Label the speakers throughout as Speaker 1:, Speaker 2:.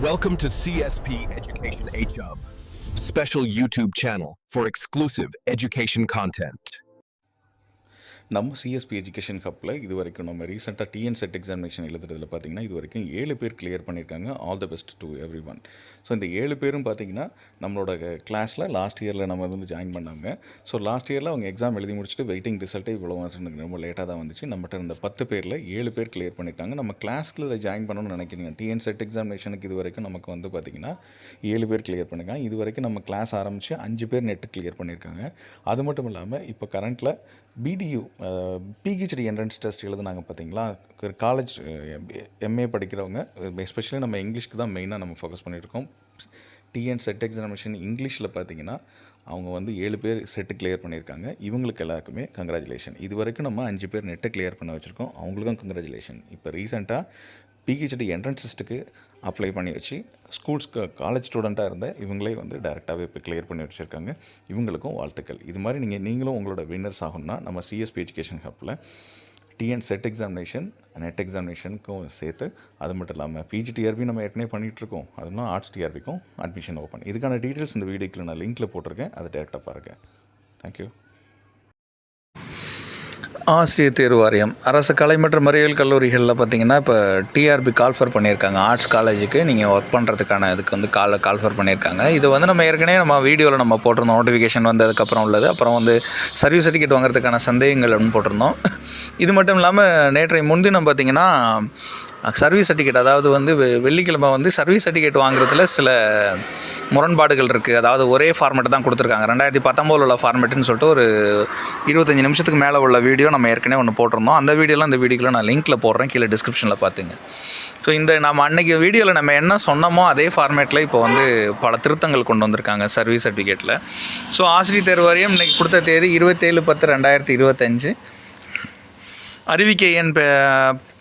Speaker 1: Welcome to CSP Education Hub, a special YouTube channel for exclusive education content.
Speaker 2: நம்ம CSP education ஹப்பில் இது வரைக்கும் நம்ம ரீசெண்டாக டிஎன் செட் எக்ஸாமினேஷன் எழுதுறதுல பார்த்தீங்கன்னா இது வரைக்கும் 7 பேர் கிளியர் பண்ணியிருக்காங்க. All the best to every one. So இந்த 7 பேரும் பார்த்தீங்கன்னா நம்மளோட கிளாஸில் லாஸ்ட் இயரில் நம்ம வந்து ஜாயின் பண்ணாங்க. ஸோ லாஸ்ட் இயரில் அவங்க எக்ஸாம் எழுதி முடிச்சுட்டு வெயிட்டிங் ரிசல்ட்டே இவ்வளோ ரொம்ப லேட்டாக தான் வந்துச்சு. நம்மகிட்ட இருந்த 10 பேரில் 7 பேர் கிளியர் பண்ணியிருக்காங்க. நம்ம கிளாஸில் ஜாயின் பண்ணணும்னு நினைக்கிறீங்க. டிஎன் செட் எக்ஸாமினேஷனுக்கு இது வரைக்கும் நமக்கு வந்து பார்த்திங்கன்னா 7 பேர் கிளியர் பண்ணியிருக்காங்க. இது வரைக்கும் நம்ம கிளாஸ் ஆரம்பித்து 5 பேர் நெட்டு கிளியர் பண்ணியிருக்காங்க. அது மட்டும் இல்லாமல் இப்போ கரண்ட்டில் பிடியூ பிஹெச்டி என்ட்ரன்ஸ் டெஸ்ட் எழுதுனாங்க பார்த்தீங்களா, காலேஜ் எம்ஏ படிக்கிறவங்க, எஸ்பெஷலி நம்ம இங்கிலீஷ்க்கு தான் மெயினாக நம்ம ஃபோக்கஸ் பண்ணியிருக்கோம். டிஎன் செட் எக்ஸாமினேஷன் இங்கிலீஷில் பார்த்தீங்கன்னா அவங்க வந்து 7 பேர் செட்டு கிளியர் பண்ணியிருக்காங்க. இவங்களுக்கு எல்லாருக்குமே கங்க்ராச்சுலேஷன். இது வரைக்கும் நம்ம 5 பேர் நெட்டை கிளியர் பண்ண வச்சுருக்கோம். அவங்களுக்கும் கங்க்ராச்சுலேஷன். இப்போ ரீசெண்டாக பிஹெச்டி என்ட்ரன்ஸ் டெஸ்ட்டுக்கு அப்ளை பண்ணி வச்சு ஸ்கூல்ஸ்க்கு காலேஜ் ஸ்டூடெண்ட்டாக இருந்த இவங்களே வந்து டேரெக்டாகவே இப்போ கிளியர் பண்ணி வச்சுருக்காங்க. இவங்களுக்கும் வாழ்த்துக்கள். இது மாதிரி நீங்களும் உங்களோட வின்னர்ஸ் ஆகணும்னா நம்ம சிஎஸ்பி எஜுகேஷன் ஹப்பில் டிஎன் செட் எக்ஸாமினேஷன் நெட் எக்ஸாமினேஷனுக்கும் சேர்த்து, அது மட்டும் இல்லாமல் பிஜிடிஆர்பி நம்ம ஏற்கனவே பண்ணிகிட்ருக்கோம். அதுனா ஆர்ட்ஸ் டிஆர்பிக்கும் அட்மிஷன் ஓப்பன். இதுக்கான டீட்டெயில்ஸ் இந்த வீடியோக்கில் நான் லிங்க்கில் போட்டிருக்கேன். அதை டேரெக்டாக பாருங்கள். தேங்க்யூ.
Speaker 3: ஆசிரியர் தேர்வு வாரியம் அரசு கலை மற்றும் மறியல் கல்லூரிகளில் பார்த்திங்கன்னா இப்போ டிஆர்பி கால்ஃபர் பண்ணியிருக்காங்க. ஆர்ட்ஸ் காலேஜுக்கு நீங்கள் ஒர்க் பண்ணுறதுக்கான இதுக்கு வந்து கால்ஃபர் பண்ணியிருக்காங்க. இது வந்து நம்ம ஏற்கனவே நம்ம வீடியோவில் நம்ம போட்டிருந்தோம். நோட்டிஃபிகேஷன் வந்ததுக்கப்புறம் உள்ளது. அப்புறம் வந்து சர்வீஸ் சர்டிஃபிகேட் வாங்குறதுக்கான சந்தேகங்கள் அப்படின்னு போட்டிருந்தோம். இது மட்டும் இல்லாமல் நேற்றைய முன்தினம் பார்த்திங்கன்னா சர்வீஸ் சர்டிஃபிகேட், அதாவது வந்து வெள்ளிக்கிழமை வந்து சர்வீஸ் சர்டிஃபிகேட் வாங்குறதுல சில முரண்பாடுகள் இருக்குது. அதாவது ஒரே ஃபார்மேட்டு தான் கொடுத்துருக்காங்க. 2019 உள்ள ஃபார்மேட்டுன்னு சொல்லிட்டு ஒரு 25 நிமிஷத்துக்கு மேலே உள்ள வீடியோ நம்ம ஏற்கனவே ஒன்று போட்டிருந்தோம். அந்த வீடியோலாம் இந்த வீடியோவில் நான் லிங்க்கில் போடுறேன், கீழே டிஸ்கிரிப்ஷனில் பார்த்துங்க. ஸோ இந்த நம்ம அன்றைக்கி வீடியோவில் நம்ம என்ன சொன்னோமோ அதே ஃபார்மேட்டில் இப்போ வந்து பல திருத்தங்கள் கொண்டு வந்திருக்காங்க சர்வீஸ் சர்டிஃபிகேட்டில். ஸோ ஆசிரியர் தேர்வு வாரியம் இன்றைக்கி கொடுத்த தேதி 27/10/2025. அறிவிக்கை எண்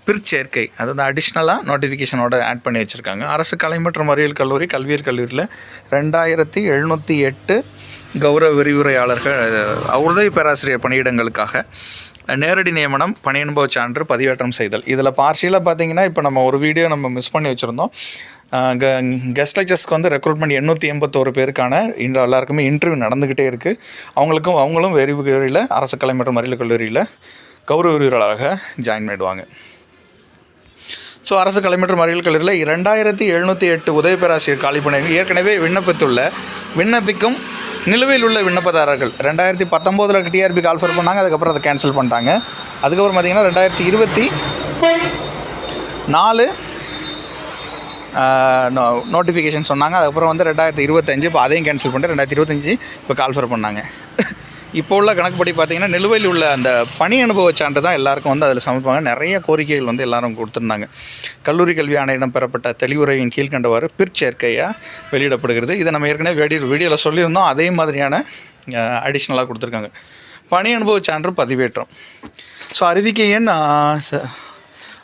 Speaker 3: பிற்சேர்க்கை, அதாவது அடிஷ்னலாக நோட்டிஃபிகேஷனோட ஆட் பண்ணி வச்சுருக்காங்க. அரசு கலை மற்றும் அறிவியல் கல்லூரி கல்வியல் கல்லூரியில் 2708 கௌரவ விரிவுரையாளர்கள் உதவி பேராசிரியர் பணியிடங்களுக்காக நேரடி நியமனம், பணி அனுபவ சான்று பதிவேற்றம் செய்தல். இதில் பார்ஷியலாக பார்த்தீங்கன்னா இப்போ நம்ம ஒரு வீடியோ நம்ம மிஸ் பண்ணி வச்சுருந்தோம். கெஸ்ட் லெக்சர்ஸ்க்கு வந்து ரெக்ரூட்மெண்ட் 881 பேருக்கான எல்லாருக்குமே இன்டர்வியூ நடந்துக்கிட்டே இருக்குது. அவங்களும் விரிவுரையில் அரசு கலை மற்றும் அறிவியல் கல்லூரியில் கௌரவ விரிவுரையாளராக ஜாயின் பண்ணிடுவாங்க. ஸோ அரசு கலை மற்றும் அறிவியல் கல்லூரியில் 2708 உதவி பேராசிரியர் காலி பண்ணி ஏற்கனவே விண்ணப்பிக்கும் நிலுவையில் உள்ள விண்ணப்பதாரர்கள் 2019 டிஆர்பி கால்ஃபர் பண்ணாங்க. அதுக்கப்புறம் அதை கேன்சல் பண்ணிட்டாங்க. அதுக்கப்புறம் பார்த்திங்கன்னா 2024 நோட்டிஃபிகேஷன் சொன்னாங்க. அதுக்கப்புறம் வந்து 2025 இப்போ அதையும் கேன்சல் பண்ணிட்டு 2025 இப்போ கால்ஃபர் பண்ணாங்க. இப்போ உள்ள கணக்குப்படி பார்த்திங்கன்னா நிலுவையில் உள்ள அந்த பணி அனுபவ சான்று தான் எல்லாருக்கும் வந்து அதில் சமைப்பாங்க. நிறைய கோரிக்கைகள் வந்து எல்லாரும் கொடுத்துருந்தாங்க. கல்லூரி கல்வி ஆணையிடம் பெறப்பட்ட தெளிவுரையின் கீழ்கண்டவாறு பிற்சேர்க்கையாக வெளியிடப்படுகிறது. இதை நம்ம ஏற்கனவே வீடியோவில் சொல்லியிருந்தோம். அதே மாதிரியான அடிஷ்னலாக கொடுத்துருக்காங்க. பணி அனுபவ சான்று பதிவேற்றம். ஸோ அறிவிக்கை எண்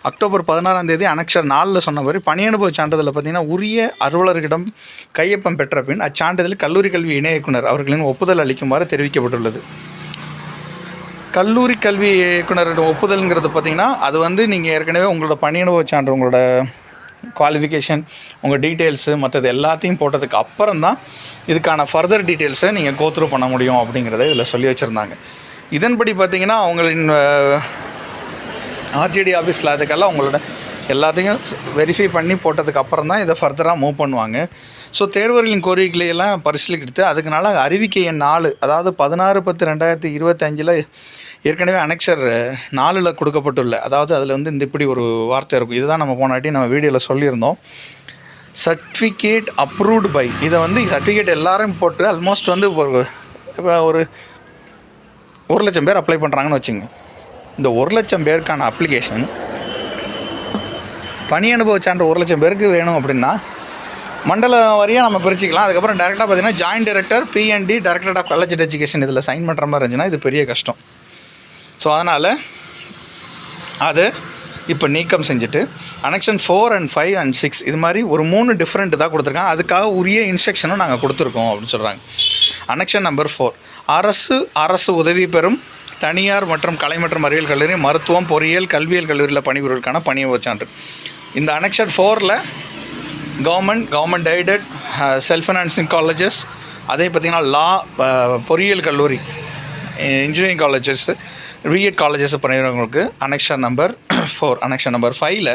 Speaker 3: அக்டோபர் 16 அனெக்சர் 4 சொன்ன மாதிரி பணி அனுபவ சான்றிதழில் பார்த்திங்கன்னா உரிய அலுவலர்களிடம் கையொப்பம் பெற்ற பின் அச்சான்றிதழில் கல்லூரி கல்வி இணை இயக்குனர் அவர்களின் ஒப்புதல் அளிக்குமாறு தெரிவிக்கப்பட்டுள்ளது. கல்லூரி கல்வி இயக்குனரிடம் ஒப்புதல்ங்கிறது பார்த்திங்கன்னா அது வந்து நீங்கள் ஏற்கனவே உங்களோட பணி அனுபவ சான்று, உங்களோட குவாலிஃபிகேஷன், உங்கள் டீட்டெயில்ஸு மற்றது எல்லாத்தையும் போட்டதுக்கு அப்புறம் தான் இதுக்கான ஃபர்தர் டீட்டெயில்ஸை நீங்கள் கோத்ரூ பண்ண முடியும் அப்படிங்கிறத இதில் சொல்லி வச்சுருந்தாங்க. இதன்படி பார்த்திங்கன்னா அவங்களின் ஆர்ஜிடி ஆஃபீஸில் அதுக்கெல்லாம் உங்களோட எல்லாத்தையும் வெரிஃபை பண்ணி போட்டதுக்கு அப்புறம் தான் இதை ஃபர்தராக மூவ் பண்ணுவாங்க. ஸோ தேர்வர்களின் கோரிக்கையெல்லாம் பரிசீலிக்கிட்டு அதுக்குனால அறிவிக்கை எண் 4, அதாவது 16/10/2025 ஏற்கனவே அனெக்சர் 4 கொடுக்கப்பட்டுள்ள, அதாவது அதில் வந்து இந்த இப்படி ஒரு வார்த்தை இருக்கும். இதுதான் நம்ம போனாட்டி நம்ம வீடியோவில் சொல்லியிருந்தோம். சர்டிஃபிகேட் அப்ரூவ்டு பை, இதை வந்து சர்டிஃபிகேட் எல்லோரும் போட்டு ஆல்மோஸ்ட் வந்து இப்போ ஒரு 1,00,000 பேர் அப்ளை பண்ணுறாங்கன்னு வச்சுங்க. இந்த 1,00,000 பேருக்கான அப்ளிகேஷன் பணி அனுபவ சான்று 1,00,000 பேருக்கு வேணும் அப்படின்னா மண்டல வாரியாக நம்ம பிரிச்சுக்கலாம். அதுக்கப்புறம் டேரெக்டாக பார்த்திங்கன்னா joint director BND director of college education இதில் சைன் பண்ணுற மாதிரி இருந்துச்சுன்னா இது பெரிய கஷ்டம். ஸோ அதனால் அது இப்போ நீக்கம் செஞ்சுட்டு அனெக்ஷன் 4 and 5 and 6 இது மாதிரி ஒரு 3 டிஃப்ரெண்ட் தான் கொடுத்துருக்காங்க. அதுக்காக உரிய இன்ஸ்ட்ரக்ஷனும் நாங்கள் கொடுத்துருக்கோம் அப்படின்னு சொல்கிறாங்க. அனெக்ஷன் நம்பர் 4 அரசு உதவி பெறும் தனியார் மற்றும் கலை மற்றும் அறிவியல் கல்லூரி, மருத்துவம், பொறியியல், கல்வியல் கல்லூரியில் பணிபுரிவதற்கான பணி சான்று. இந்த annexure 4 government aided self financing colleges, அதே பார்த்திங்கன்னா லா, பொறியியல் கல்லூரி, இன்ஜினியரிங் காலேஜஸ், பிஎட் காலேஜஸ் பண்ணிடுறவங்களுக்கு அனெக்ஷன் நம்பர் 4. அனெக்ஷன் நம்பர் 5ல்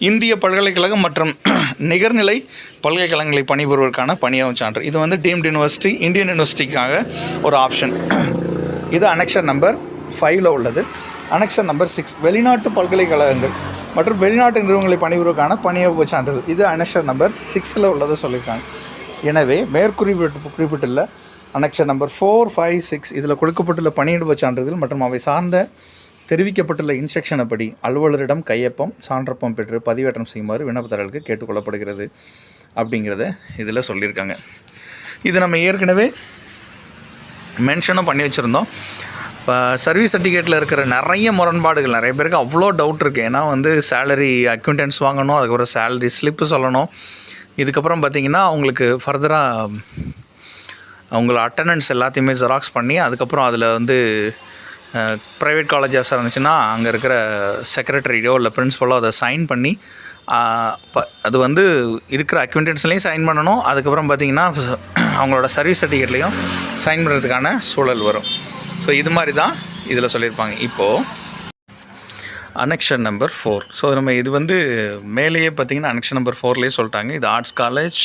Speaker 3: இந்திய பல்கலைக்கழகம் மற்றும் நிகர்நிலை பல்கலைக்கழகங்களை பணிபுரிவதற்கான பணியாகும் சான்று. இது வந்து டீம்டு யூனிவர்சிட்டி, இந்தியன் யூனிவர்சிட்டிக்காக ஒரு ஆப்ஷன். இது அனெக்ஷன் நம்பர் 5ல் உள்ளது. அனெக்ஷன் நம்பர் 6 வெளிநாட்டு பல்கலைக்கழகங்கள் மற்றும் வெளிநாட்டு நிறுவனங்களை பணிபுரிவதற்கான பணியாகும் சான்றிதழ். இது அனெக்ஷன் நம்பர் 6ல் உள்ளதை சொல்லியிருக்காங்க. எனவே மேற்குறிப்பிட்டுள்ள அனெக்ஷன் நம்பர் 4, 5, 6 இதில் கொடுக்கப்பட்டுள்ள பணியிட சான்றிதழ் மற்றும் அவை சார்ந்த தெரிவிக்கப்பட்டுள்ள இன்ஸ்ட்ரக்ஷனை படி அலுவலரிடம் கையொப்பம் சான்றப்பம் பெற்று பதிவேற்றம் செய்யுமாறு விண்ணப்பதாரர்களுக்கு கேட்டுக்கொள்ளப்படுகிறது அப்படிங்கிறத இதில் சொல்லியிருக்காங்க. இது நம்ம ஏற்கனவே மென்ஷனும் பண்ணி வச்சுருந்தோம். இப்போ சர்வீஸ் சர்டிஃபிகேட்டில் இருக்கிற நிறைய முரண்பாடுகள், நிறைய பேருக்கு அவ்வளோ டவுட் இருக்குது. ஏன்னா வந்து சேலரி அக்யூண்டன்ஸ் வாங்கணும், அதுக்கப்புறம் சேலரி ஸ்லிப்பு சொல்லணும். இதுக்கப்புறம் பார்த்திங்கன்னா அவங்களுக்கு ஃபர்தராக அவங்கள அட்டண்டன்ஸ் எல்லாத்தையுமே ஜெராக்ஸ் பண்ணி அதுக்கப்புறம் அதில் வந்து ப்ரைவேட் காலேஜஸாக இருந்துச்சுன்னா அங்கே இருக்கிற செக்ரட்டரியோ இல்லை பிரின்ஸிபலோ அதை சைன் பண்ணி அது வந்து இருக்கிற அக்யூண்டன்ஸ்லேயும் சைன் பண்ணணும். அதுக்கப்புறம் பார்த்திங்கன்னா அவங்களோட சர்வீஸ் சர்டிஃபிகேட்லேயும் சைன் பண்ணுறதுக்கான சூழல் வரும். ஸோ இது மாதிரி தான் இதில் சொல்லியிருப்பாங்க. இப்போது அனெக்ஷன் நம்பர் 4. ஸோ நம்ம இது வந்து மேலேயே பார்த்திங்கன்னா அனெக்ஷன் நம்பர் 4லேயே சொல்லிட்டாங்க. இது arts college,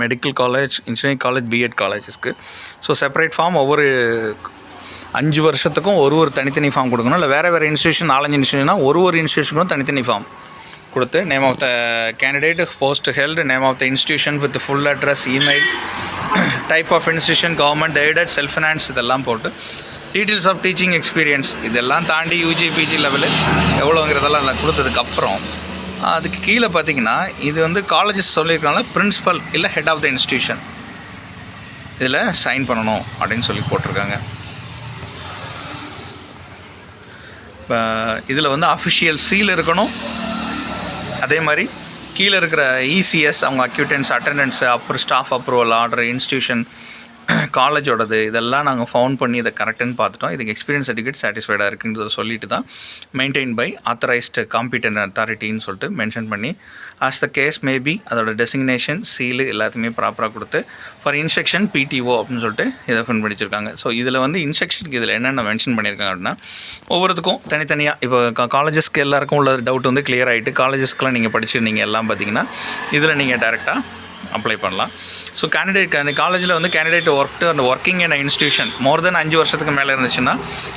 Speaker 3: medical college, engineering college, BEd காலேஜஸ்க்கு. ஸோ செப்பரேட் ஃபார்ம் ஒவ்வொரு 5 வருஷத்துக்கும் ஒரு தனித்தனி ஃபார்ம் கொடுக்கணும். இல்லை வேறு இன்ஸ்டியூஷன் 4-5 இன்ஸ்டியூஷன்னா ஒரு இன்ஸ்டியூஷனுக்கும் தனித்தனி ஃபார்ம் கொடுத்து name of the candidate, post held, name of the institution with full address, email, type of institution, government aided, self finance இதெல்லாம் போட்டு டீட்டெயில்ஸ் ஆஃப் டீச்சிங் எக்ஸ்பீரியன்ஸ் இதெல்லாம் தாண்டி யூஜி பிஜி லெவலு எவ்வளோங்கிறதெல்லாம் கொடுத்ததுக்கப்புறம் அதுக்கு கீழே பார்த்திங்கன்னா இது வந்து காலேஜஸ் சொல்லியிருக்கனால பிரின்ஸிபல் இல்லை ஹெட் ஆஃப் த இன்ஸ்டியூஷன் இதில் சைன் பண்ணணும் அப்படின்னு சொல்லி போட்டிருக்காங்க. இப்போ இதில் வந்து அஃபிஷியல் சீல் இருக்கணும். அதே மாதிரி கீழே இருக்கிற இசிஎஸ் அவங்க அக்யூட்டன்ஸ், அட்டண்டன்ஸு, அப்புறம் ஸ்டாஃப் அப்ரூவல் ஆர்டர், இன்ஸ்டியூஷன், காலேஜோடது இதெல்லாம் நாங்கள் ஃபவுண்ட் பண்ணி இதை கரெக்டுன்னு பார்த்துட்டோம். இதுக்கு எக்ஸ்பீரியன்ஸ் சர்டிஃபிகேட் சாட்டிஸ்ஃபைடாக இருக்குன்றதை சொல்லிட்டு தான் மெயின்டைன் பை ஆத்தரைஸ்டு காம்பிட்டன்ட் அத்தாரிட்டின்னு சொல்லிட்டு மென்ஷன் பண்ணி ஆஸ் த கேஸ் மேபி அதோட டெசிக்னேஷன், சீலு எல்லாத்தையுமே ப்ராப்பராக கொடுத்து ஃபார் இன்ஸ்ட்ரக்ஷன் பிடிஓ அப்படின்னு சொல்லிட்டு இதை ஃபின் பண்ணிச்சிருக்காங்க. ஸோ இதில் வந்து இன்ஸ்ட்ரக்ஷனுக்கு இதில் என்னென்ன மென்ஷன் பண்ணியிருக்காங்க அப்படின்னா ஒவ்வொருத்துக்கும் தனித்தனியாக இப்போ காலேஜஸ்க்கு எல்லாருக்கும் உள்ள டவுட் வந்து கிளியர் ஆகிட்டு காலேஜஸ்க்குலாம் நீங்கள் படிச்சிருந்தீங்க எல்லாம் பார்த்தீங்கன்னா இதில் நீங்கள் டேரெக்டாக அப்ளை பண்ணலாம். ஸோ காலேஜில் வந்து கேண்டிடேட் ஒர்க்கிங் இன் இன்ஸ்டியூஷன் மோர் தென் 5 வருஷத்துக்கு மேலே இருந்துச்சுன்னா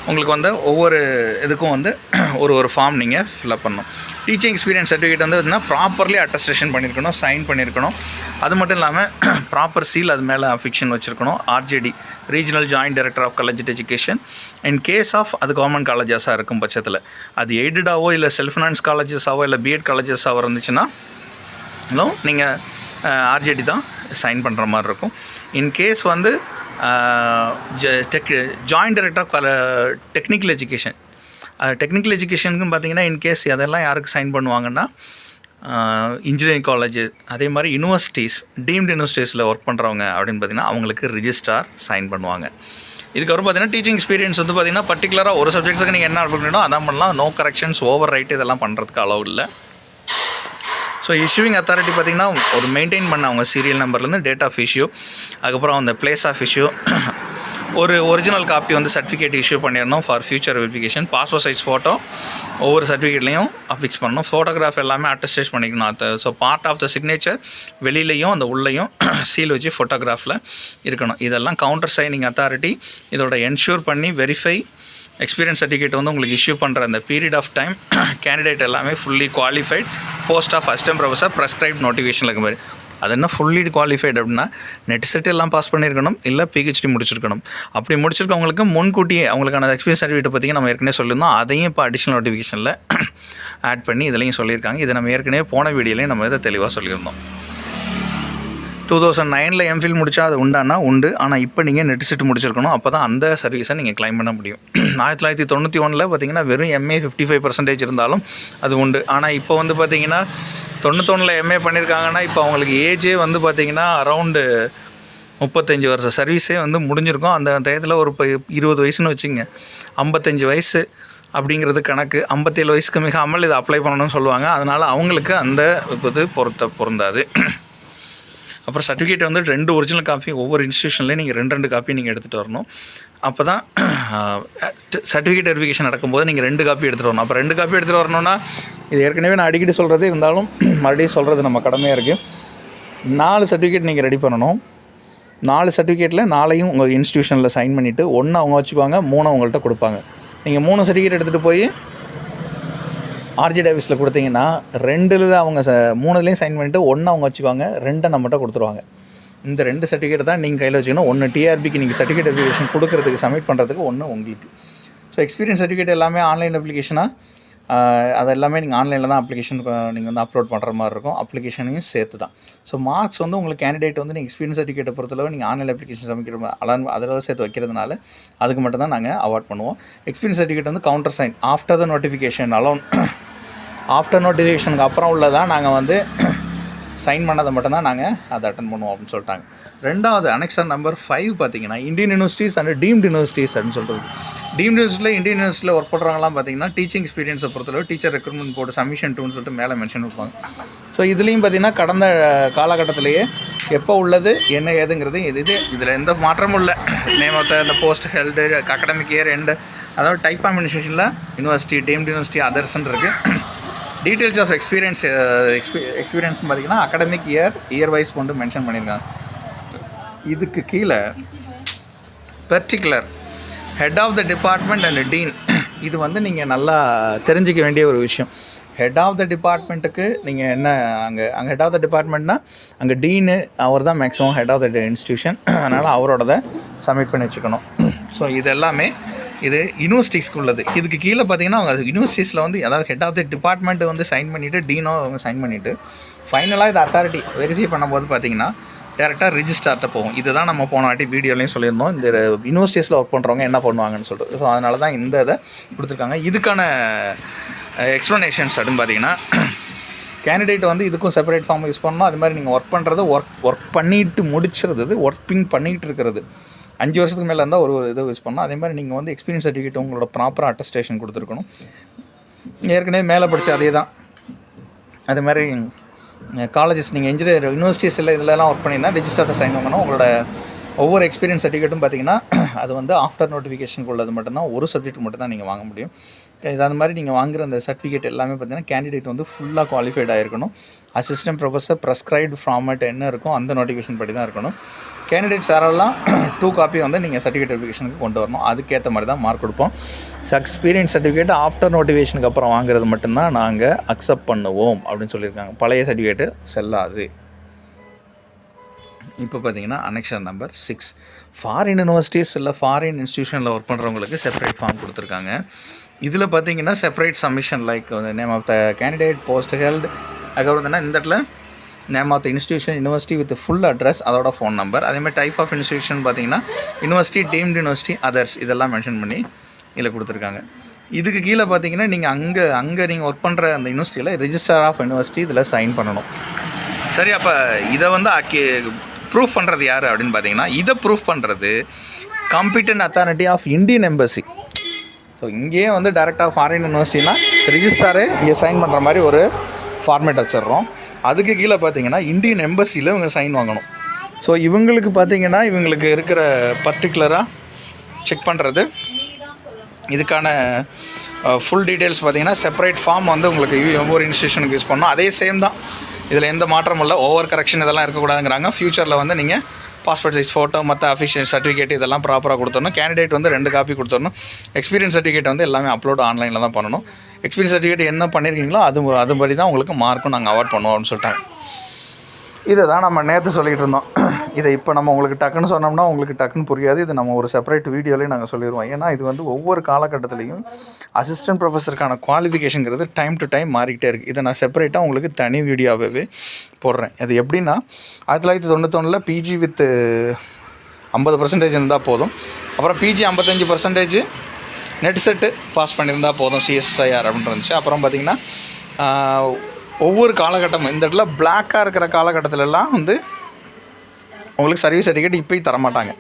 Speaker 3: உங்களுக்கு வந்து ஒவ்வொரு இதுக்கும் வந்து ஒரு ஃபார்ம் நீங்கள் ஃபில்அப் பண்ணணும். டீச்சிங் எக்ஸ்பீரியன்ஸ் சர்டிஃபிகேட் வந்து ப்ராப்பர்லி அட்டஸ்டேஷன் பண்ணியிருக்கணும், சைன் பண்ணியிருக்கணும். அது மட்டும் இல்லாமல் ப்ராப்பர் சீல் அது மேலே அஃபிக்ஷன் வச்சுருக்கணும். RJD regional joint director of college education in case of அது கவர்மெண்ட் காலேஜஸாக இருக்கும் பட்சத்தில் அது எய்டடாவோ இல்லை செல்ஃப் ஃபைனான்ஸ் காலேஜஸாவோ இல்லை பிஎட் காலேஜஸாக இருந்துச்சுன்னா நீங்கள் ஆர்ஜேடி தான் சைன் பண்ணுற மாதிரி இருக்கும். இன்கேஸ் வந்து joint director of technical education, technical எஜுகேஷனுக்கும் பார்த்திங்கன்னா இன்கேஸ் அதெல்லாம் யாருக்கு சைன் பண்ணுவாங்கன்னா இன்ஜினியரிங் காலேஜ், அதே மாதிரி யூனிவர்சிட்டிஸ், டீம்டு யூனிவர்சிட்டிஸில் ஒர்க் பண்ணுறவங்க அப்படின்னு பார்த்திங்கன்னா அவங்களுக்கு ரிஜிஸ்ட்ரார் சைன் பண்ணுவாங்க. இதுக்கப்புறம் பார்த்திங்கன்னா டீச்சிங் எக்ஸ்பீரியன்ஸ் வந்து பார்த்திங்கன்னா பர்டிகுலராக ஒரு சப்ஜெக்ட்ஸுக்கு நீங்கள் என்ன பண்ணணும் அதான் பண்ணலாம். நோ கரெக்ஷன்ஸ், ஓவர் ரைட் இதெல்லாம் பண்ணுறதுக்கு அலோவ் இல்லை. ஸோ இஷ்யூவிங் அத்தாரிட்டி பார்த்திங்கன்னா ஒரு மெயின்டைன் பண்ண அவங்க சீரியல் நம்பர்லேருந்து டேட் ஆஃப் இஷ்யூ, அதுக்கப்புறம் அந்த பிளேஸ் ஆஃப் இஷ்யூ, ஒரு ஒரிஜினல் காப்பி வந்து சர்டிஃபிகேட் இஷ்யூ பண்ணிடணும் for future verification. Passport size photo ஒவ்வொரு சர்டிஃபிகேட்லேயும் அஃபிக்ஸ் பண்ணணும். ஃபோட்டோகிராஃப் எல்லாமே அட்டஸ்டேட் பண்ணிக்கணும். So part of the signature வெளியிலையும் அந்த உள்ளேயும் சீல் வச்சு ஃபோட்டோகிராஃபில் இருக்கணும். இதெல்லாம் கவுண்டர் சைனிங் அத்தாரிட்டி இதோட என்ஷூர் பண்ணி வெரிஃபை எக்ஸ்பீரியன்ஸ் சர்டிஃபிகேட் வந்து உங்களுக்கு இஷ்யூ பண்ணுற அந்த பீரியட் ஆஃப் டைம் கேண்டிடேட் எல்லாமே fully qualified, post of assistant professor, prescribe notification இருக்க மாதிரி. அது என்ன ஃபுல்லி குவாலிஃபைட் அப்படின்னா நெட் செட் எல்லாம் பாஸ் பண்ணியிருக்கணும், இல்லை பிஹெச்டி முடிச்சிருக்கணும். அப்படி முடிச்சிருக்கவங்களுக்கு முன்கூட்டியே அவங்களுக்கான எக்ஸ்பீரியன்ஸ் சர்டிஃபிகேட் பார்த்திங்கன்னா நம்ம ஏற்கனவே சொல்லியிருந்தோம். அதையும் இப்போ அடிஷ்னல் நோட்டிஃபிகேஷனில் ஆட் பண்ணி இதுலையும் சொல்லியிருக்காங்க. இதை நம்ம ஏற்கனவே போன வீடியோலையும் நம்ம இதை தெளிவாக சொல்லியிருந்தோம். 2009 எம்ஃபில் முடித்தா அது உண்டானா உண்டு. ஆனால் இப்போ நீங்கள் நெட் செட் முடிச்சிருக்கணும். அப்போ தான் அந்த சர்வீஸை நீங்கள் கிளைம் பண்ண முடியும். 1991 பார்த்திங்கன்னா வெறும் எம்ஏ 55% இருந்தாலும் அது உண்டு. ஆனால் இப்போ வந்து பார்த்திங்கன்னா 91 எம்ஏ பண்ணியிருக்காங்கன்னா இப்போ அவங்களுக்கு ஏஜே வந்து பார்த்திங்கன்னா அரவுண்டு 35 வருஷம் சர்வீஸே வந்து முடிஞ்சிருக்கும். அந்த டயத்தில் ஒரு 20 வயசுன்னு வச்சுங்க, 55 வயசு அப்படிங்கிறது கணக்கு. 57 வயசுக்கு மிகாமல் இதை அப்ளை பண்ணணும்னு சொல்லுவாங்க. அதனால் அவங்களுக்கு அந்த இது பொருந்தாது. அப்புறம் சர்டிஃபிகேட் வந்து 2 ஒரிஜினல் காப்பி ஒவ்வொரு இன்ஸ்டியூஷன்லேயும் நீங்கள் 2 காப்பி நீங்கள் எடுத்துகிட்டு வரணும். அப்போ தான் சர்டிஃபிகேட் வெரிஃபிகேஷன் நடக்கும்போது நீங்கள் 2 காப்பி எடுத்துகிட்டு வரணும். அப்போ 2 காப்பி எடுத்துகிட்டு வரணும்னா இது ஏற்கனவே நான் அடிக்கடி சொல்கிறது இருந்தாலும் மறுபடியும் சொல்கிறது நம்ம கடமையாக இருக்குது. 4 சர்டிஃபிகேட் நீங்கள் ரெடி பண்ணணும். 4 சர்டிஃபிகேட்டில் 4ஐயும் உங்கள் இன்ஸ்டியூஷனில் சைன் பண்ணிவிட்டு 1 அவங்க வச்சுக்குவாங்க, 3 அவங்கள்ட்ட கொடுப்பாங்க. நீங்கள் 3 சர்டிஃபிகேட் எடுத்துகிட்டு போய் ஆர்ஜிடி ஆஃபீஸில் கொடுத்தீங்கன்னா 2 அவங்க 3லேயும் சைன் பண்ணிவிட்டு 1 அவங்க வச்சுக்குவாங்க, 2 நம்மகிட்ட கொடுத்துருவாங்க. இந்த 2 சர்டிஃபிகேட் தான் நீங்கள் கையில் வச்சுக்கணும். 1 டிஆர்பிக்கு நீங்கள் சர்டிஃபிகேட் வெரிஃபிகேஷன் கொடுக்குறதுக்கு சப்மிட் பண்ணுறதுக்கு, 1 உங்களுக்கு. ஸோ எக்ஸ்பீரியன்ஸ் சர்டிஃபிகேட் எல்லாமே ஆன்லைன் அப்ளிகேஷனாக அது எல்லாமே நீங்கள் ஆன்லைனில் தான் அப்ளிகேஷன் நீங்கள் வந்து அப்லோட் பண்ணுற மாதிரி இருக்கும். அப்ளிகேஷனையும் சேர்த்து தான். ஸோ மார்க்ஸ் வந்து உங்களுக்கு கேண்டிடேட் வந்து நீங்கள் எக்ஸ்பீரியன்ஸ் சர்டிஃபிகேட்டை பொறுத்தளவு நீங்கள் ஆன்லைன் அப்ளிகேஷன் சப்மிட் அதில் சேர்த்து வைக்கிறதுனால அதுக்கு மட்டும் தான் நாங்கள் அவார்ட் பண்ணுவோம். எக்ஸ்பீரியன்ஸ் சர்டிஃபிகேட் வந்து countersign after the notification alone. After நோட்டிஃபிகேஷனுக்கு அப்புறம் உள்ளதான் நாங்கள் வந்து சைன் பண்ணதை மட்டும்தான் நாங்கள் அதை அட்டன் பண்ணுவோம் அப்படின்னு சொல்லிட்டாங்க. 2வது அனெக்சர் நம்பர் 5 பார்த்தீங்கன்னா Indian universities and deemed universities அப்படின்னு சொல்கிறது. டீம்டு யூனிவர்சிட்டியில் இந்தியன் யூனிவர்சிட்டியில் ஒர்க் பண்ணுறவங்களாம் பார்த்தீங்கன்னா டீச்சிங் எக்ஸ்பீரியன்ஸை பொறுத்தளவு டீச்சர் ரெக்ரூட்மெண்ட் போர்டு சப்மிஷன் டூன்னு சொல்லிட்டு மேலே மென்ஷன் வைப்பாங்க. ஸோ இதுலேயும் பார்த்தீங்கன்னா கடந்த காலகட்டத்திலேயே எப்போ உள்ளது என்ன ஏதுங்கிறது இதில் எந்த மாற்றமும் இல்லை. Name of the post held academic year end, அதாவது டைப் ஆஃப் அட்மினிஸ்ட்ரேஷனில் யூனிவர்சிட்டி டீம்டு யூனிவர்சிட்டி அதர்ஸ்ன்னு இருக்குது. டீட்டெயில்ஸ் ஆஃப் எக்ஸ்பீரியன்ஸ் பார்த்தீங்கன்னா அகடமிக் இயர் வைஸ் கொண்டு மென்ஷன் பண்ணியிருக்காங்க. இதுக்கு கீழே particular head of the department and dean, இது வந்து நீங்கள் நல்லா தெரிஞ்சிக்க வேண்டிய ஒரு விஷயம். ஹெட் ஆஃப் த டிபார்ட்மெண்ட்டுக்கு நீங்கள் என்ன அங்கே ஹெட் ஆஃப் த டிபார்ட்மெண்ட்னா அங்கே டீனு அவர் தான் maximum head of the institution, அதனால் அவரோடதை சப்மிட் பண்ணி வச்சுக்கணும். ஸோ இது எல்லாமே இது யூனிவர்சிட்டிஸ்க்கு உள்ளது. இதுக்கு கீழே பார்த்தீங்கன்னா அவங்க யூனிவர்சிட்டிஸில் வந்து அதாவது ஹெட் ஆஃப் த டிபார்ட்மெண்ட்டு வந்து சைன் பண்ணிவிட்டு டீனோ அவங்க சைன் பண்ணிவிட்டு ஃபைனலாக இது அத்தாரிட்டி வெரிஃபை பண்ணும்போது பார்த்தீங்கன்னா டேரெக்டாக ரிஜிஸ்டார்ட்ட போகும். இதுதான் நம்ம போன வாட்டி வீடியோலையும் சொல்லியிருந்தோம், இந்த யூனிவர்சிட்டிஸில் ஒர்க் பண்ணுறவங்க என்ன பண்ணுவாங்கன்னு சொல்லிட்டு. ஸோ அதனால தான் இந்த இதை கொடுத்துருக்காங்க. இதுக்கான எக்ஸ்ப்ளனேஷன்ஸ் அப்படின்னு பார்த்தீங்கன்னா கேண்டிடேட் வந்து இதுக்கும் செப்பரேட் ஃபார்ம் யூஸ் பண்ணணும். அது மாதிரி நீங்கள் ஒர்க் பண்ணுறது ஒர்க் பண்ணிட்டு முடிச்சிருந்தது ஒர்க்கிங் பண்ணிகிட்டு இருக்கிறது 5 வருஷத்துக்கு மேலே இருந்தால் ஒரு இதை யூஸ் பண்ணணும். அதே மாதிரி நீங்கள் வந்து எக்ஸ்பீரியன்ஸ் சர்டிஃபிகேட் உங்களோட ப்ராப்பராக அட்டஸ்டேஷன் கொடுத்துருக்கணும். ஏற்கனவே மேலே படித்த அதே தான். அது மாதிரி காலேஜஸ் நீங்கள் இன்ஜினியர் யூனிவர்சிட்டிஸில் இதெல்லாம் ஒர்க் பண்ணியிருந்தால் ரிஜிஸ்டர்ட்டை சைன் பண்ணணும். உங்களோட ஒவ்வொரு எக்ஸ்பீரியன்ஸ் சர்டிஃபிகேட்டும் பார்த்தீங்கன்னா அது வந்து ஆஃப்டர் நோட்டிஃபிகேஷனுக்கு உள்ளது மட்டும்தான், ஒரு சப்ஜெக்ட் மட்டும் தான் நீங்கள் வாங்க முடியும். இது அந்த மாதிரி நீங்கள் வாங்குகிற அந்த சர்டிஃபிகேட் எல்லாமே பார்த்தீங்கன்னா கேண்டிடேட் வந்து ஃபுல்லாக குவாலிஃபைட் ஆகிருக்கணும். அசிஸ்டன்ட் ப்ரொஃபஸர் ப்ரெஸ்கிரைப்டு ஃபார்மேட் என்ன இருக்கும் அந்த நோட்டிஃபிகேஷன் படி தான் இருக்கணும். கேண்டிடேட்ஸ் யாரெல்லாம் 2 காப்பி வந்து நீங்கள் சர்டிஃபிகேட் வெரிஃபிகேஷனுக்கு கொண்டு வரணும். அதுக்கேற்ற மாதிரி தான் மார்க் கொடுப்போம். எக்ஸ்பீரியன்ஸ் சர்டிஃபிகேட் ஆஃப்டர் நோட்டிஃபிகேஷனுக்கு அப்புறம் வாங்குறது மட்டும்தான் நாங்கள் அக்செப்ட் பண்ணுவோம் அப்படின்னு சொல்லியிருக்காங்க. பழைய சர்டிஃபிகேட்டு செல்லாது. இப்போ பார்த்தீங்கன்னா அனெக்ஷன் நம்பர் 6 ஃபாரின் யூனிவர்சிட்டிஸ் இல்லை ஃபாரின் இன்ஸ்டியூஷனில் ஒர்க் பண்ணுறவங்களுக்கு செப்பரேட் ஃபார்ம் கொடுத்துருக்காங்க. இதில் பார்த்தீங்கன்னா separate submission like name of the candidate post held, அதுக்கப்புறம் இந்த இடத்துல name of the institution university with full address அதோட ஃபோன் நம்பர். அதேமாதிரி டைப் ஆஃப் இன்ஸ்டியூஷன் பார்த்தீங்கன்னா யூனிவர்சிட்டி டீம்டு யூனிவர்சிட்டி அதர்ஸ் இதெல்லாம் மென்ஷன் பண்ணி இதில் கொடுத்துருக்காங்க. இதுக்கு கீழே பார்த்தீங்கன்னா நீங்கள் அங்கே நீங்கள் ஒர்க் பண்ணுற அந்த யூனிவர்சிட்டியில் ரிஜிஸ்டர் ஆஃப் யூனிவர்சிட்டி இதில் சைன் பண்ணணும். சரி, அப்போ இதை வந்து ப்ரூஃப் பண்ணுறது யார் அப்படின்னு பார்த்தீங்கன்னா இதை ப்ரூஃப் பண்ணுறது competent authority of Indian embassy. So இங்கேயே வந்து டேரெக்டாக ஃபாரின் யூனிவர்சிட்டினா ரிஜிஸ்டாரே இங்கே சைன் பண்ணுற மாதிரி ஒரு ஃபார்மேட் வச்சிடுறோம். அதுக்கு கீழே பார்த்தீங்கன்னா இந்தியன் எம்பசியில் இவங்க சைன் வாங்கணும். ஸோ இவங்களுக்கு பார்த்தீங்கன்னா இவங்களுக்கு இருக்கிற பர்டிகுலராக செக் பண்ணுறது இதுக்கான ஃபுல் டீட்டெயில்ஸ் பார்த்தீங்கன்னா செப்பரேட் ஃபார்ம் வந்து உங்களுக்கு ஒவ்வொரு இன்ஸ்டியூஷனுக்கு யூஸ் பண்ணணும். அதே சேம் தான், இதில் எந்த மாற்றமும் இல்லை. ஓவர் கரெக்ஷன் இதெல்லாம் இருக்கக்கூடாதுங்கிறாங்க. ஃப்யூச்சரில் வந்து நீங்கள் பாஸ்போர்ட் சைஸ் ஃபோட்டோ மற்ற அஃபிஷியல் சர்டிஃபிகேட் இதெல்லாம் ப்ராப்பராக கொடுத்துடணும். கேண்டிடேட் வந்து 2 காப்பி கொடுத்துடணும். எக்ஸ்பீரியன்ஸ் சர்டிஃபிகேட் வந்து எல்லாமே அப்லோட் ஆன்லைனில் தான் பண்ணணும். எக்ஸ்பீரியன்ஸ் சர்டிஃபிகேட் என்ன பண்ணியிருக்கீங்களோ அதுபடி தான் உங்களுக்கு மார்க்கும் நாங்கள் அவார்ட் பண்ணுவோம் அப்படின்னு சொல்லிட்டாங்க. இதை தான் நம்ம நேற்று சொல்லிகிட்டு இருந்தோம். இதை இப்போ நம்ம உங்களுக்கு டக்குன்னு சொன்னோம்னா உங்களுக்கு டக்குன்னு புரியாது. இது நம்ம ஒரு செப்பரேட் வீடியோலேயே நாங்கள் சொல்லிடுவோம். ஏன்னா இது வந்து ஒவ்வொரு காலகட்டத்துலேயும் அசிஸ்டன்ட் ப்ரொஃபஸருக்கான குவாலிஃபிகேஷனுங்கிறது டைம் டு டைம் மாறிக்கிட்டே இருக்குது. இதை நான் செப்பரேட்டாக உங்களுக்கு தனி வீடியோவே போடுறேன். அது எப்படின்னா 1991 பிஜி வித் 50% இருந்தால் போதும். அப்புறம் பிஜி 55% நெட் செட்டு பாஸ் பண்ணியிருந்தால் போதும், சிஎஸ்ஐஆர் அப்படின்னு இருந்துச்சு. அப்புறம் பார்த்திங்கன்னா ஒவ்வொரு காலகட்டமும் இந்த இடத்துல பிளாக்காக இருக்கிற காலகட்டத்திலலாம் வந்து உங்களுக்கு சர்வீஸ் சர்டிஃபிகேட் இப்போயும் தரமாட்டாங்க.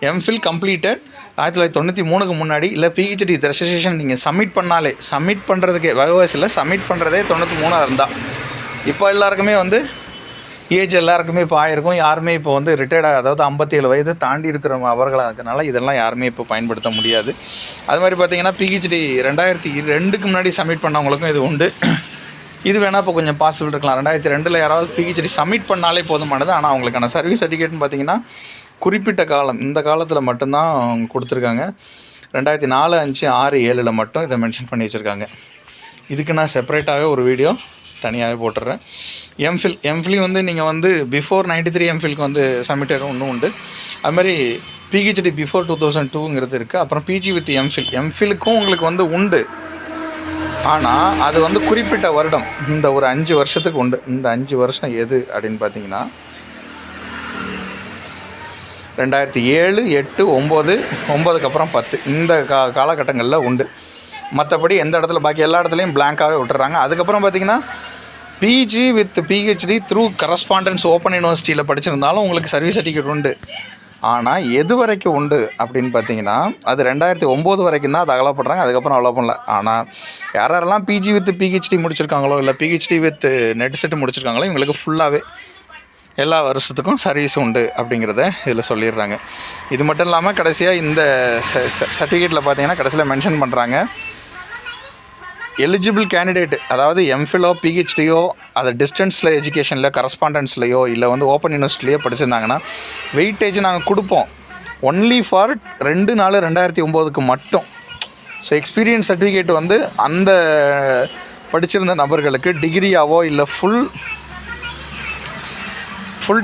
Speaker 3: எம்ஃபில் கம்ப்ளீட்டட் 1993க்கு முன்னாடி இல்லை பிஹெச்டி ரெஜிஸ்ட்ரேஷன் நீங்கள் சப்மிட் பண்ணுறதுக்கே வயசில் சப்மிட் பண்ணுறதே 93 இருந்தால் இப்போ எல்லாருக்குமே வந்து ஏஜ் எல்லாருக்குமே இப்போ ஆயிருக்கும். யாருமே இப்போ வந்து ரிட்டையர்டாக அதாவது 57 வயது தாண்டி இருக்கிற அவர்களாக இருக்கனால இதெல்லாம் யாருமே இப்போ பயன்படுத்த முடியாது. அது மாதிரி பார்த்திங்கன்னா பிஹெச்டி 2002க்கு முன்னாடி சப்மிட் பண்ணவங்களுக்கும் இது உண்டு. இது வேணால் இப்போ கொஞ்சம் பாசிபிள் இருக்கலாம். 2002 யாராவது பிஹெச்டி சப்மிட் பண்ணாலே போதுமானது. ஆனால் அவங்களுக்கான சர்வீஸ் சர்டிஃபிகேட்னு பார்த்திங்கன்னா குறிப்பிட்ட காலம் இந்த காலத்தில் மட்டும்தான் கொடுத்துருக்காங்க. 2004, 5, 6, 7 மட்டும் இதை மென்ஷன் பண்ணி வச்சுருக்காங்க. இதுக்கு நான் செப்பரேட்டாகவே ஒரு வீடியோ தனியாகவே போட்டுடுறேன். எம்ஃபில் வந்து நீங்கள் வந்து பிஃபோர் 93 எம்ஃபில்க்கு வந்து சப்மிட்டர் ஒன்றும் உண்டு. அதுமாதிரி பிஹெச்டி பிஃபோர் 2002ங்கிறது இருக்குது. அப்புறம் பிஜி வித் எம்ஃபிலுக்கும் உங்களுக்கு வந்து உண்டு. ஆனால் அது வந்து குறிப்பிட்ட வருடம், இந்த ஒரு 5 வருஷத்துக்கு உண்டு. இந்த 5 வருஷம் எது அப்படின்னு பார்த்தீங்கன்னா 2007, 8, 9, 9க்கு அப்புறம் 10 இந்த காலகட்டங்களில் உண்டு. மற்றபடி எந்த இடத்துல பாக்கி எல்லா இடத்துலையும் பிளாங்காகவே விட்டுறாங்க. அதுக்கப்புறம் பார்த்திங்கன்னா PG with PhD through correspondence open யூனிவர்சிட்டியில் படிச்சிருந்தாலும் உங்களுக்கு சர்வீஸ் சர்டிஃபிகேட் உண்டு. ஆனால் எது வரைக்கும் உண்டு அப்படின்னு பார்த்தீங்கன்னா அது 2009 வரைக்கும் தான் அதை அலோவ் பண்ணுறாங்க. அதுக்கப்புறம் அலோவ் பண்ணல. ஆனால் யாரெல்லாம் பிஜி வித் பிஹெச்டி முடிச்சிருக்காங்களோ இல்லை பிஹெச்டி வித் நெட் செட் முடிச்சிருக்காங்களோ இவங்களுக்கு ஃபுல்லாகவே எல்லா வருஷத்துக்கும் சர்வீஸ் உண்டு அப்படிங்கிறத இதில் சொல்லிடுறாங்க. இது மட்டும் இல்லாமல் கடைசியாக இந்த சர்டிஃபிகேட்டில் பார்த்தீங்கன்னா கடைசியில் மென்ஷன் பண்ணுறாங்க, எலிஜிபிள் கேண்டிடேட் அதாவது எம்ஃபிலோ பிஹெச்டியோ அதை டிஸ்டன்ஸில் எஜுகேஷனில் கரஸ்பாண்டன்ஸ்லையோ இல்லை வந்து ஓப்பன் யூனிவர்சிட்டிலையோ படிச்சிருந்தாங்கன்னா வெயிட்டேஜ் நாங்கள் கொடுப்போம் ஒன்லி ஃபார் 2/4/2009க்கு மட்டும். ஸோ எக்ஸ்பீரியன்ஸ் சர்டிஃபிகேட் வந்து அந்த படிச்சிருந்த நபர்களுக்கு டிகிரியாவோ இல்லை ஃபுல்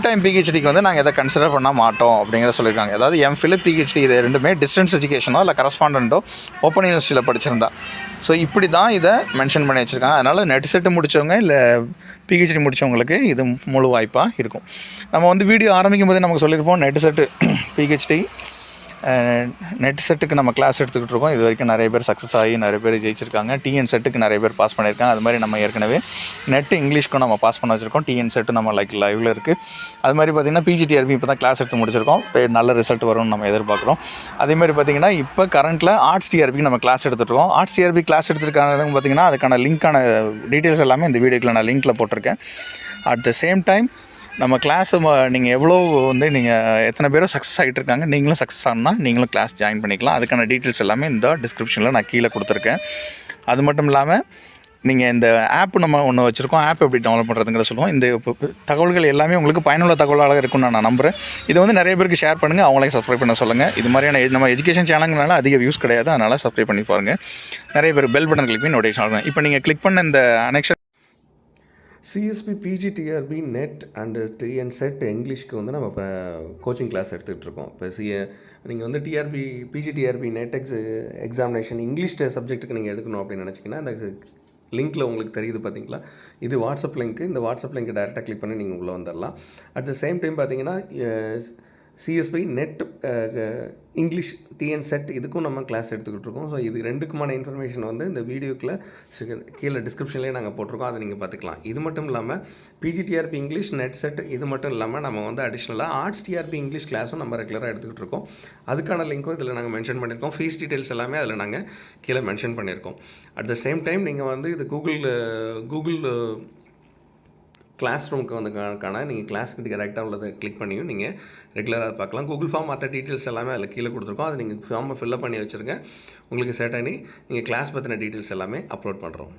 Speaker 3: டைம் பிஹெச்டிக்கு வந்து நாங்கள் எதை கன்சிடர் பண்ண மாட்டோம் அப்படிங்கிறத சொல்லியிருக்காங்க. அதாவது எம்ஃபில் பிஹெச்டி இது ரெண்டுமே டிஸ்டன்ஸ் எஜுகேஷனோ இல்லை கரஸ்பாண்டண்ட்டோ ஓப்பன் யூனிவர்சிட்டியில் படிச்சிருந்தா. ஸோ இப்படி தான் இதை மென்ஷன் பண்ணி வச்சுருக்காங்க. அதனால் நெட் செட்டு முடித்தவங்க இல்லை பிஹெச்டி முடித்தவங்களுக்கு இது முழு வாய்ப்பாக இருக்கும். நம்ம வந்து வீடியோ ஆரம்பிக்கும் போதே நமக்கு சொல்லியிருப்போம் நெட் செட்டு பிஹெச்டி நெட் செட்டுக்கு நம்ம கிளாஸ் எடுத்துக்கிட்டு இருக்கோம். இது வரைக்கும் நிறைய பேர் சக்ஸஸ் ஆகி நிறைய பேர் ஜெயிச்சிருக்காங்க. டிஎன் செட்டுக்கு நிறைய பேர் பாஸ் பண்ணியிருக்காங்க. அது மாதிரி நம்ம ஏற்கனவே நெட் இங்கிலீஷ்க்கும் நம்ம பாஸ் பண்ண வச்சுருக்கோம். டிஎன் செட்டு நம்ம லைவில் இருக்குது. அது மாதிரி பார்த்திங்கன்னா பிஜிடிஆர்பி இப்போ தான் கிளாஸ் எடுத்து முடிச்சிருக்கோம். நல்ல ரிசல்ட் வரும்னு நம்ம எதிர்பார்க்குறோம். அதேமாதிரி பார்த்திங்கன்னா இப்போ கரண்ட்டில் ஆர்ட்ஸ் டிஆர்பிக்கு நம்ம கிளாஸ் எடுத்துகிட்ருக்கோம். ஆர்ட்ஸ் டிஆர்பி கிளாஸ் எடுத்துருக்காங்க பார்த்திங்கன்னா அதுக்கான லிங்க்கான டீட்டெயில்ஸ் எல்லாமே இந்த வீடியோக்கில் நான் லிங்க்கில் போட்டிருக்கேன். அட் த சேம் டைம் நம்ம கிளாஸை நீங்கள் எவ்வளோ வந்து நீங்கள் எத்தனை பேரும் சக்ஸஸ் ஆகிட்டு இருக்காங்க, நீங்களும் சக்ஸஸ் ஆனால் நீங்களும் கிளாஸ் ஜாயின் பண்ணிக்கலாம். அதுக்கான டீட்டெயில்ஸ் எல்லாமே இந்த டிஸ்கிரிப்ஷனில் நான் கீழே கொடுத்துருக்கேன். அது மட்டும் இல்லாமல் நீங்கள் இந்த ஆப் நம்ம ஒன்று வச்சுருக்கோம். ஆப் எப்படி டவுன்லோட் பண்ணுறதுங்கிற சொல்லுவோம். இந்த தகவல்கள் எல்லாமே உங்களுக்கு பயனுள்ள தகவலாக இருக்கும்னு நான் நம்புகிறேன். இது வந்து நிறைய பேருக்கு ஷேர் பண்ணுங்கள், அவங்களையும் சப்ஸ்கிரைப் பண்ண சொல்லுங்கள். இது மாதிரியான நம்ம எஜுகேஷன் சேனல்னால அதிக வியூஸ் கிடையாது, அதனால் சப்ஸ்கிரைப் பண்ணி பாருங்கள். நிறைய பேர் பெல் பட்டன் கிளிக் பண்ணி நோட்டிஃபிகேஷன் ஆகும். இப்போ நீங்கள் கிளிக் பண்ண இந்த annexure
Speaker 4: CSB PGTRB NET and TN SET இங்கிலீஷ்க்கு வந்து நம்ம இப்போ கோச்சிங் கிளாஸ் எடுத்துகிட்டு இருக்கோம். இப்போ நீங்கள் வந்து பிஜிடிஆர்பி நெட் எக்ஸாமினேஷன் இங்கிலீஷ் சப்ஜெக்ட்டுக்கு நீங்கள் எடுக்கணும் அப்படின்னு நினச்சிங்கன்னா அந்த லிங்க்கில் உங்களுக்கு தெரியுது பார்த்தீங்களா, இது வாட்ஸ்அப் லிங்க்கு. இந்த வாட்ஸ்அப் லிங்க்கை டேரெக்டாக கிளிக் பண்ணி நீங்கள் உள்ளே வந்துடலாம். அட் த சேம் டைம் பார்த்தீங்கன்னா CSP net English TN SET இதுக்கும் நம்ம கிளாஸ் எடுத்துக்கிட்டு இருக்கோம். ஸோ இது ரெண்டுக்குமான இன்ஃபர்மேஷன் வந்து இந்த வீடியோக்குள்ள கீழே டிஸ்கிரிப்ஷன்லேயே நாங்கள் போட்டிருக்கோம், அதை நீங்கள் பார்த்துக்கலாம். இது மட்டும் இல்லாமல் பிஜிடிஆர்பி இங்கிலீஷ் நெட் செட் இது மட்டும் இல்லாமல் நம்ம வந்து அடிஷ்னலாக ஆர்ட்ஸ் டிஆர்பி இங்கிலீஷ் கிளாஸும் நம்ம ரெகுலராக எடுத்துக்கிட்டு இருக்கோம். அதுக்கான லிங்க்கும் இதில் நாங்கள் மென்ஷன் பண்ணியிருக்கோம். ஃபீஸ் டீட்டெயில்ஸ் எல்லாமே அதில் நாங்கள் கீழே மென்ஷன் பண்ணியிருக்கோம். அட் த சேம் டைம் நீங்கள் வந்து இது கூகுள் கிளாஸ் ரூமுக்கு வந்து நீங்கள் கிளாஸ்க்கு டேரெக்டாக உள்ளதை கிளிக் பண்ணியும் நீங்கள் ரெகுலராக பார்க்கலாம். கூகுள் ஃபார்ம் மற்ற டீட்டெயில்ஸ் எல்லாமே அதில் கீழே கொடுத்துருக்கோம். அதை நீங்கள் ஃபார்மை ஃபில்அப் பண்ணி வச்சுருங்க. உங்களுக்கு செட் பண்ணி நீங்கள் கிளாஸ் பற்றின டீட்டெயில்ஸ் எல்லாமே அப்லோட் பண்ணுறோம்.